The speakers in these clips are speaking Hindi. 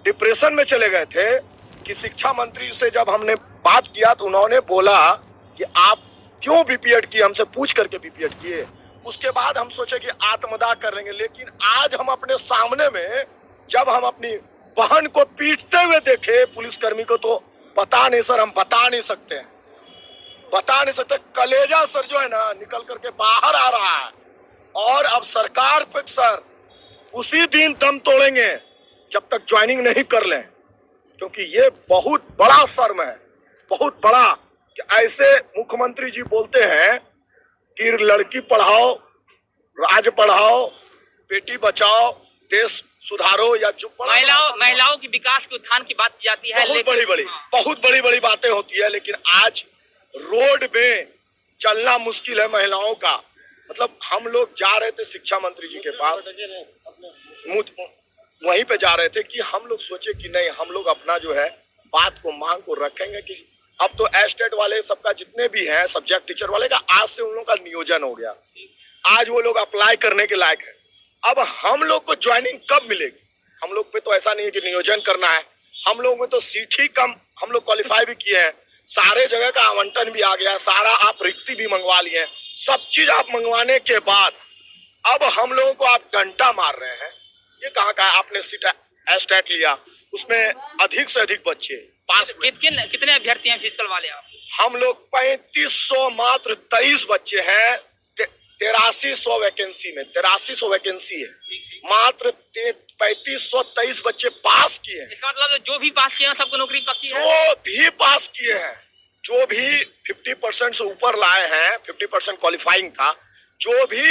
डिप्रेशन में चले गए थे कि शिक्षा मंत्री से जब हमने बात किया तो उन्होंने बोला कि आप क्यों बीपीएड किए, हमसे पूछ करके बीपीएड किए। उसके बाद हम सोचे कि आत्मदाह कर लेंगे, लेकिन आज हम अपने सामने में जब हम अपनी बहन को पीटते हुए देखे पुलिसकर्मी को, तो पता नहीं सर, हम बता नहीं सकते हैं, बता नहीं सकते। कलेजा सर जो है ना निकल करके बाहर आ रहा है। और अब सरकार पे सर उसी दिन दम तोड़ेंगे जब तक ज्वाइनिंग नहीं कर लें, क्योंकि ये बहुत बड़ा शर्म है, बहुत बड़ा कि ऐसे मुख्यमंत्री जी बोलते हैं कि लड़की पढ़ाओ, राज पढ़ाओ, बेटी बचाओ, देश सुधारो या चुप। महिलाओं की विकास के उत्थान की बात की जाती है, बहुत बड़ी बड़ी बातें होती है, लेकिन आज रोड में चलना मुश्किल है महिलाओं का। मतलब हम लोग जा रहे थे शिक्षा मंत्री जी के पास, वहीं पे जा रहे थे कि हम लोग सोचे कि नहीं, हम लोग अपना जो है बात को मांग को रखेंगे कि अब तो एस्टेट वाले सबका जितने भी हैं सब्जेक्ट टीचर वाले का आज से उन लोगों का नियोजन हो गया, आज वो लोग अप्लाई करने के लायक है। अब हम लोग को ज्वाइनिंग कब मिलेगी? हम लोग पे तो ऐसा नहीं है कि नियोजन करना है, हम लोग में तो सीट ही कम, हम लोग क्वालिफाई भी किए हैं, सारे जगह का आवंटन भी आ गया, सारा आप रिक्ति भी मंगवा लिए, सब चीज आप मंगवाने के बाद अब हम लोगों को आप डंडा मार रहे हैं। ये कहाँ का है? आपने सीट एस्टेट लिया, उसमें अधिक से अधिक बच्चे पास। कितने अभ्यर्थी हैं फिजिकल वाले आप? हम लोग 3500, मात्र 23 बच्चे हैं, 8300 वैकेंसी में, 8300 वैकेंसी है, मात्र 3523 बच्चे पास किए। इसका मतलब जो भी पास किए हैं सबको नौकरी पक्की है? जो भी पास किए हैं, जो भी 50% से ऊपर लाए हैं, 50% क्वालिफाइंग था, जो भी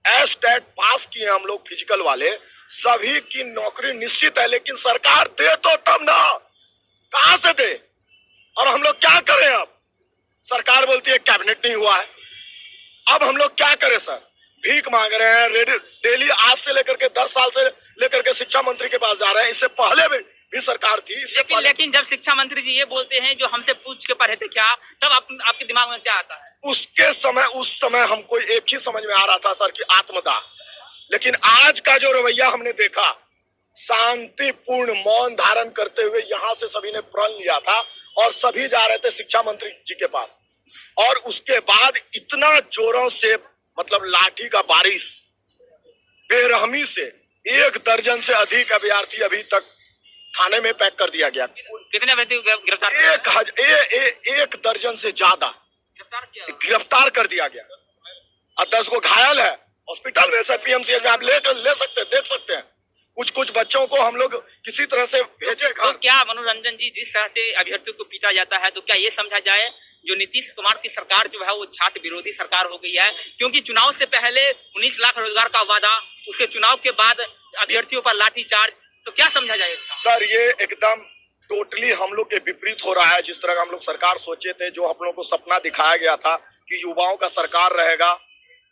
एस्टेट पास किए हम लोग फिजिकल वाले, सभी की नौकरी निश्चित है। लेकिन सरकार दे तो तब ना, कहां से दे? और हम लोग क्या करें? अब सरकार बोलती है कैबिनेट नहीं हुआ है, अब हम लोग क्या करें सर? भीख मांग रहे हैं डेली, आज से लेकर के 10 साल से लेकर के शिक्षा मंत्री के पास जा रहे हैं। इससे पहले भी सरकार थी, लेकिन जब शिक्षा मंत्री जी ये बोलते हैं जो हमसे पूछ के पढ़े थे क्या, तब आपके दिमाग में क्या आता है? उस समय हमको एक ही समझ में आ रहा था सर कि आत्मदाह। लेकिन आज का जो रवैया हमने देखा, शांतिपूर्ण मौन धारण करते हुए यहाँ से सभी ने प्रण लिया था और सभी जा रहे थे शिक्षा मंत्री जी के पास, और उसके बाद इतना जोरों से मतलब लाठी का बारिश, बेरहमी से 1 दर्जन से अधिक अभ्यर्थी अभी तक थाने में पैक कर दिया गया। कितने अभ्यर्थी गिरफ्तार? 1 दर्जन से ज्यादा गिरफ्तार कर दिया गया, और 10 को घायल है हॉस्पिटल में, पीएमसीएच में आप ले सकते हैं, देख सकते हैं। कुछ बच्चों को हम लोग किसी तरह से भेजे। तो क्या मनोरंजन जी, जिस तरह से अभ्यर्थियों को पीटा जाता है, तो क्या ये समझा जाए जो नीतीश कुमार की सरकार जो है वो छात्र विरोधी सरकार हो गई है? क्योंकि चुनाव से पहले 19 लाख रोजगार का वादा, उसके चुनाव के बाद अभ्यर्थियों पर लाठीचार्ज, तो क्या समझा जाए सर? ये एकदम टोटली हम लोग के विपरीत हो रहा है। जिस तरह हम लोग सरकार सोचे थे, जो हम लोग को सपना दिखाया गया था कि युवाओं का सरकार रहेगा,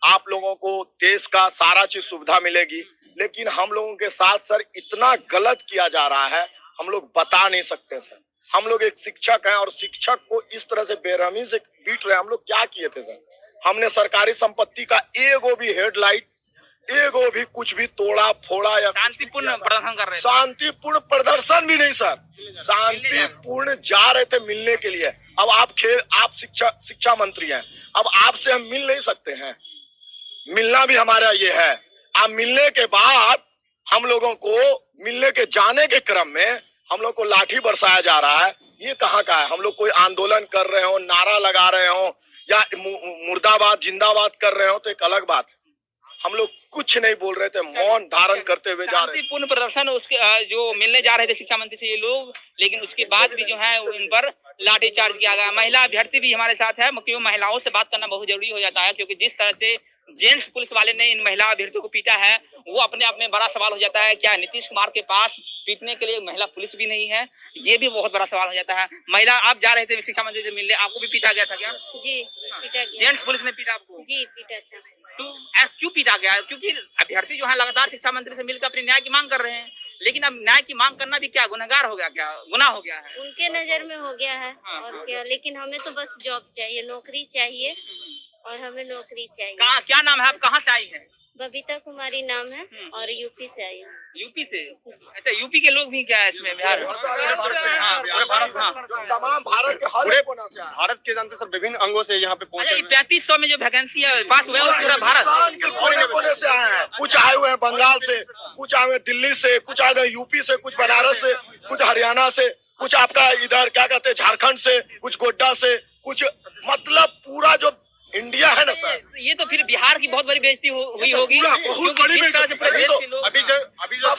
आप लोगों को देश का सारा चीज सुविधा मिलेगी, लेकिन हम लोगों के साथ सर इतना गलत किया जा रहा है, हम लोग बता नहीं सकते सर। हम लोग एक शिक्षक हैं और शिक्षक को इस तरह से बेरहमी से पीट रहे हैं। हम लोग क्या किए थे सर? हमने सरकारी संपत्ति का एगो भी हेडलाइट, एगो भी कुछ भी तोड़ा फोड़ा या शांतिपूर्ण प्रदर्शन कर रहे थे? शांतिपूर्ण प्रदर्शन भी नहीं सर, शांतिपूर्ण जा रहे थे मिलने के लिए। अब आप शिक्षा मंत्री हैं, अब आपसे हम मिल नहीं सकते हैं, मिलना भी हमारा ये है। आप मिलने के बाद हम लोगों को मिलने के जाने के क्रम में हम लोग को लाठी बरसाया जा रहा है। ये कहाँ का है? हम लोग कोई आंदोलन कर रहे हो, नारा लगा रहे हो या मुर्दाबाद जिंदाबाद कर रहे हो तो एक अलग बात है। हम लोग कुछ नहीं बोल रहे थे, मौन धारण करते हुए जा रहे थे। शांतिपूर्ण प्रदर्शन उसके जो मिलने जा रहे थे शिक्षा मंत्री से ये लोग, लेकिन उसके बाद भी जो है इन पर लाठीचार्ज किया गया। महिला अभ्यर्थी भी हमारे साथ है, क्योंकि महिलाओं से बात करना बहुत जरूरी हो जाता है, क्योंकि जिस तरह से जेंट्स पुलिस वाले ने इन महिला अभ्यर्थियों को पीटा है, वो अपने आप में बड़ा सवाल हो जाता है। क्या नीतीश कुमार के पास पीटने के लिए महिला पुलिस भी नहीं है? ये भी बहुत बड़ा सवाल हो जाता है। महिला, आप जा रहे थे शिक्षा मंत्री से मिलने, आपको भी पीटा गया था क्या? जी पीटा गया। जेंट्स पुलिस ने पीटा आपको? जी पीटा था। तो क्यों पीटा गया? क्योंकि अभ्यर्थी जो है लगातार शिक्षा मंत्री से मिलकर अपने न्याय की मांग कर रहे हैं, लेकिन अब न्याय की मांग करना भी क्या गुनहगार हो गया, क्या गुनाह हो गया है? उनके नजर में हो गया है। हाँ, और क्या, लेकिन हमें तो बस जॉब चाहिए, नौकरी चाहिए, और हमें नौकरी चाहिए। क्या नाम है आप, कहाँ से आई है? बबीता कुमारी नाम है और यूपी से आई हूँ। यूपी से? अच्छा, यूपी के लोग भी क्या है इसमें बिहार में? तमाम भारत के हर एक कोना से आए। भारत के जानते सर विभिन्न अंगों से यहाँ पे अच्छा, पहुंचे ये 3500 में जो वैकेंसी है पास हुआ है वो पूरा भारत? कोने कोने से आए हैं। कुछ आए हुए हैं बंगाल से, कुछ आए हुए हैं दिल्ली से, कुछ आए हुए हैं यूपी से, कुछ बनारस से, कुछ हरियाणा से, कुछ आपका इधर क्या कहते हैं झारखंड से, कुछ गोड्डा से, कुछ मतलब पूरा जो इंडिया है ना सर। ये तो फिर बिहार की बहुत बड़ी बेइज्जती हुई होगी, बहुत बड़ी जिस तरह से पूरे देश के लोग। अभी जो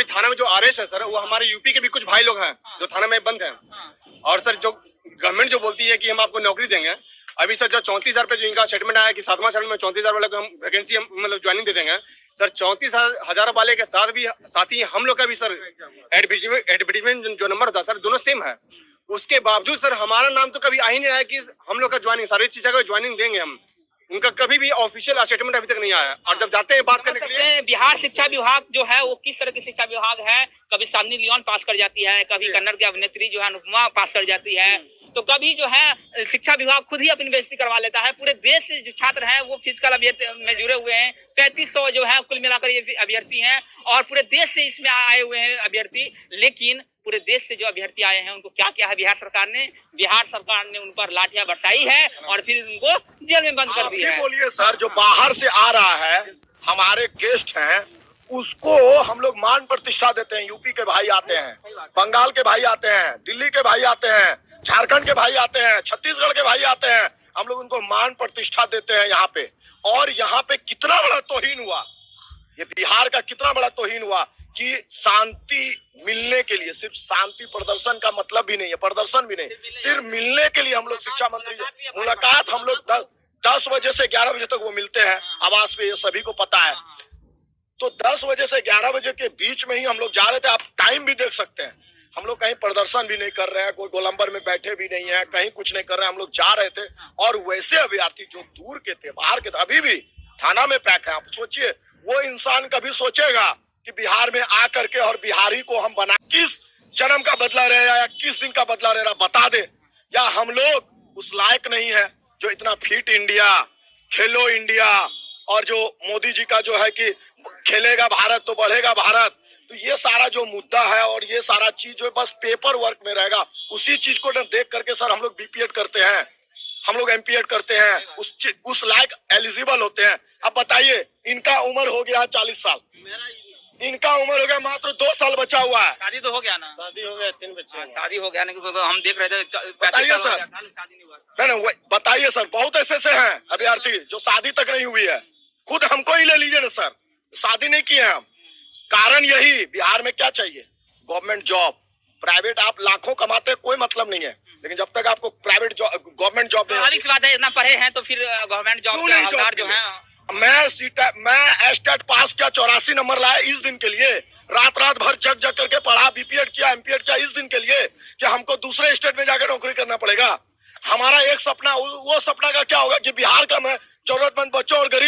थाना में जो आरएस है सर, वो हमारे यूपी के भी कुछ भाई लोग हैं जो थाना में बंद हैं। और सर जो गवर्नमेंट जो बोलती है कि हम आपको नौकरी देंगे, अभी सर जो 34,000 पे जो इनका स्टेटमेंट आया कि 7वां चरण में 34,000 वाले को हम वैकेंसी मतलब ज्वाइनिंग दे देंगे सर। 34,000 वाले के साथ ही हम लोग का भी सर एडवर्टीजमेंट जो नंबर था सर दोनों सेम है। उसके बावजूद सर हमारा नाम तो कभी आ ही नहीं आया कि हम लोग का ज्वाइनिंग सारी चीजें का ज्वाइनिंग देंगे हम। उनका कभी भी ऑफिशियल स्टेटमेंट अभी तक नहीं आया। और जब जाते हैं बात करने के लिए, बिहार शिक्षा विभाग जो है वो किस तरह की शिक्षा विभाग है? कभी साधनी लियोन पास कर जाती है, कभी कन्नड़ की अभिनेत्री जो है अनुपमा पास कर जाती है, तो कभी जो है शिक्षा विभाग खुद ही अपनी बेइज्जती करवा लेता है। पूरे देश से जो छात्र हैं वो फिजिकल अभ्यर्थी में जुड़े हुए हैं। 3500 जो है कुल मिलाकर ये अभ्यर्थी हैं और पूरे देश से इसमें आए हुए हैं अभ्यर्थी। लेकिन पूरे देश से जो अभ्यर्थी आए हैं उनको क्या किया है बिहार सरकार ने उन पर लाठियां बरसाई है और फिर उनको जेल में बंद कर दिया है। बोलिए सर, जो बाहर से आ रहा है हमारे गेस्ट हैं उसको हम लोग मान प्रतिष्ठा देते हैं। यूपी के भाई आते हैं, बंगाल के भाई आते हैं, दिल्ली के भाई आते हैं, झारखंड के भाई आते हैं, छत्तीसगढ़ के भाई आते हैं। हम लोग उनको मान प्रतिष्ठा देते हैं यहाँ पे। और यहाँ पे कितना बड़ा तौहीन हुआ, ये बिहार का कितना बड़ा तौहीन हुआ कि शांति मिलने के लिए, सिर्फ शांति प्रदर्शन का मतलब भी नहीं है, प्रदर्शन भी नहीं, सिर्फ मिलने के लिए हम लोग शिक्षा मंत्री मुलाकात हम लोग 10 बजे से 11 बजे तक वो मिलते हैं आवास पे, ये सभी को पता है। तो 10 बजे से 11 बजे के बीच में ही हम लोग जा रहे थे। आप टाइम भी देख सकते हैं, हम लोग कहीं प्रदर्शन भी नहीं कर रहे हैं, कोई गोलंबर में बैठे भी नहीं है, कहीं कुछ नहीं कर रहे हैं, हम लोग जा रहे थे। और वैसे अभ्यर्थी जो दूर के थे, बाहर के थे, अभी भी थाना में पैक है। आप सोचिए, वो इंसान कभी सोचेगा कि बिहार में आ करके और बिहारी को हम बना, किस जन्म का बदला रहे या किस दिन का बदला रहे बता दे। या हम लोग उस लायक नहीं है जो इतना फिट इंडिया, खेलो इंडिया और जो मोदी जी का जो है कि खेलेगा भारत तो बढ़ेगा भारत, तो ये सारा जो मुद्दा है और ये सारा चीज जो बस पेपर वर्क में रहेगा, उसी चीज को देख करके सर हम लोग बीपीएड करते हैं, हम लोग एमपीएड करते हैं, उस लायक एलिजिबल होते हैं। अब बताइए, इनका उम्र हो गया 40 साल, इनका उम्र हो गया मात्र 2 साल बचा हुआ है। शादी तो हो गया ना? शादी हो गया, 3 बच्चे। शादी हो गया ना, क्योंकि हम देख रहे थे बताइए सर, शादी नहीं हुआ। नहीं बताइए सर, बहुत ऐसे हैं अभ्यर्थी जो शादी तक नहीं हुई है। खुद हमको ही ले लीजिए ना सर, शादी नहीं किए हम। कारण यही, बिहार में क्या चाहिए? Government job. प्राइवेट आप लाखों कमाते कोई मतलब नहीं है, लेकिन जब तक आपको प्राइवेट जॉब, गवर्नमेंट जॉब स्वाभाविक सी बात है, इतना पढ़े हैं तो फिर गवर्नमेंट जॉब के हकदार जो हैं। मैं एस्टेट पास किया, 84 नंबर लाया इस दिन के लिए, रात भर जग करके पढ़ा, बीपीएड किया, एमपीएड किया इस दिन के लिए कि हमको दूसरे स्टेट में जाकर नौकरी करना पड़ेगा। हमारा एक सपना, वो सपना का क्या होगा कि बिहार का मैं जरूरतमंद बच्चों और गरीब